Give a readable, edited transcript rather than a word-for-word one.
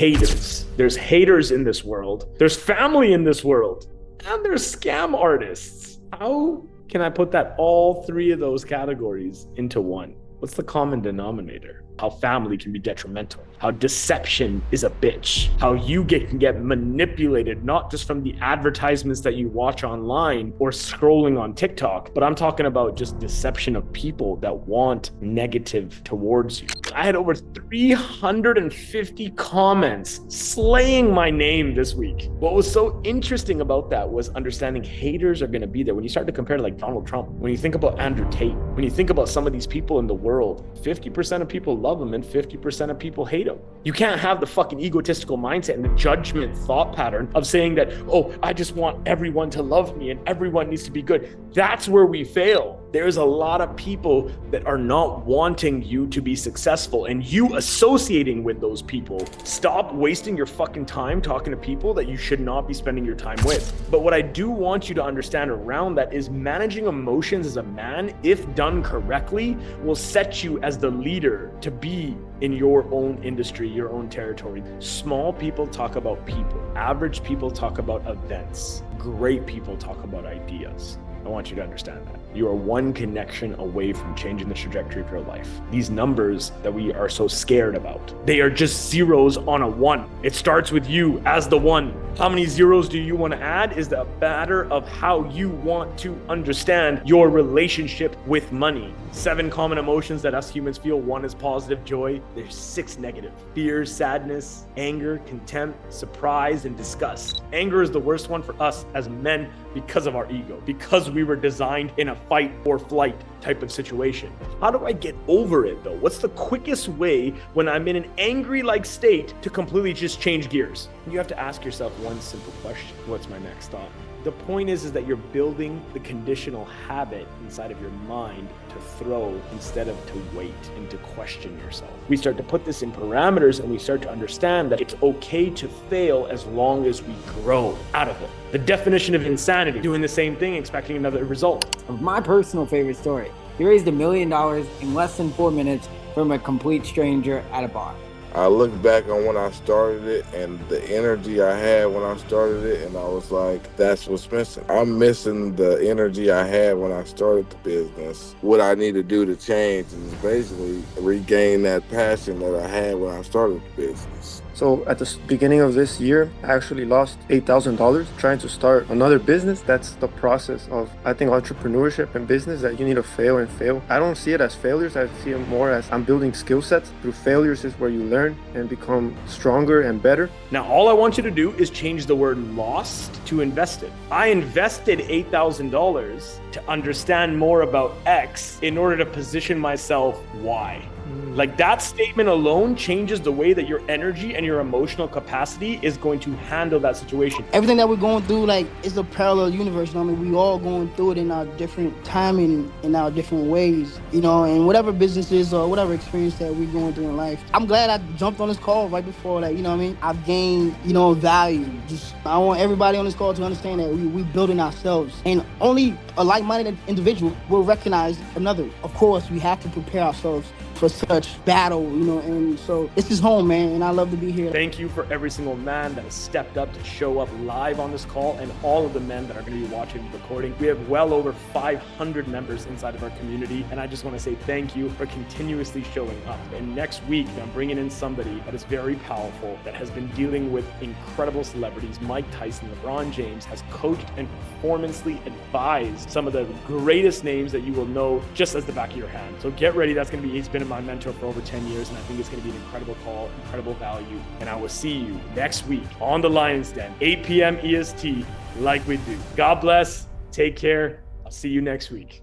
haters. There's haters in this world. There's family in this world. And there's scam artists. How can I put that all three of those categories into one? What's the common denominator? How family can be detrimental, how deception is a bitch, how you can get manipulated, not just from the advertisements that you watch online or scrolling on TikTok, but I'm talking about just deception of people that want negative towards you. I had over 350 comments slaying my name this week. What was so interesting about that was understanding haters are going to be there. When you start to compare to like Donald Trump, when you think about Andrew Tate, when you think about some of these people in the world, 50% of people love him and 50% of people hate him. You can't have the fucking egotistical mindset and the judgment thought pattern of saying that, oh, I just want everyone to love me and everyone needs to be good. That's where we fail. There's a lot of people that are not wanting you to be successful and you associating with those people. Stop wasting your fucking time talking to people that you should not be spending your time with. But what I do want you to understand around that is managing emotions as a man, if done correctly, will set you as the leader to be in your own industry, your own territory. Small people talk about people. Average people talk about events. Great people talk about ideas. I want you to understand that. You are one connection away from changing the trajectory of your life. These numbers that we are so scared about, they are just zeros on a one. It starts with you as the one. How many zeros do you want to add is the matter of how you want to understand your relationship with money. 7 common emotions that us humans feel. 1 is positive joy. There's 6 negative. Fear, sadness, anger, contempt, surprise, and disgust. Anger is the worst one for us as men because of our ego, because we were designed in a fight or flight type of situation. How do I get over it though? What's the quickest way when I'm in an angry like state to completely just change gears? You have to ask yourself one simple question. What's my next thought? The point is that you're building the conditional habit inside of your mind to throw instead of to wait and to question yourself. We start to put this in parameters and we start to understand that it's okay to fail as long as we grow out of it. The definition of insanity, doing the same thing, expecting another result. My personal favorite story. He raised $1 million in less than 4 minutes from a complete stranger at a bar. I look back on when I started it and the energy I had when I started it, and I was like, that's what's missing. I'm missing the energy I had when I started the business. What I need to do to change is basically regain that passion that I had when I started the business. So at the beginning of this year, I actually lost $8,000 trying to start another business. That's the process of, I think, entrepreneurship and business, that you need to fail and fail. I don't see it as failures. I see it more as I'm building skill sets. Through failures is where you learn and become stronger and better. Now, all I want you to do is change the word lost to invested. I invested $8,000 to understand more about X in order to position myself Y. Like that statement alone changes the way that your energy and your emotional capacity is going to handle that situation. Everything that we're going through, like, is a parallel universe. You know what I mean? We all going through it in our different timing, in our different ways, you know, and whatever businesses or whatever experience that we're going through in life. I'm glad I jumped on this call right before, like, you know what I mean? I've gained, you know, value. Just, I want everybody on this call to understand that we building ourselves, and only a like-minded individual will recognize another. Of course, we have to prepare ourselves for such battle, you know, and so this is home, man, and I love to be here. Thank you for every single man that has stepped up to show up live on this call, and all of the men that are going to be watching the recording. We have well over 500 members inside of our community, and I just want to say thank you for continuously showing up. And next week, I'm bringing in somebody that is very powerful, that has been dealing with incredible celebrities. Mike Tyson, LeBron James, has coached and performancely advised some of the greatest names that you will know just as the back of your hand. So get ready. He's been my mentor for over 10 years, and I think it's going to be an incredible call, incredible value. And I will see you next week on the Lion's Den, 8 p.m. EST, like we do. God bless. Take care. I'll see you next week.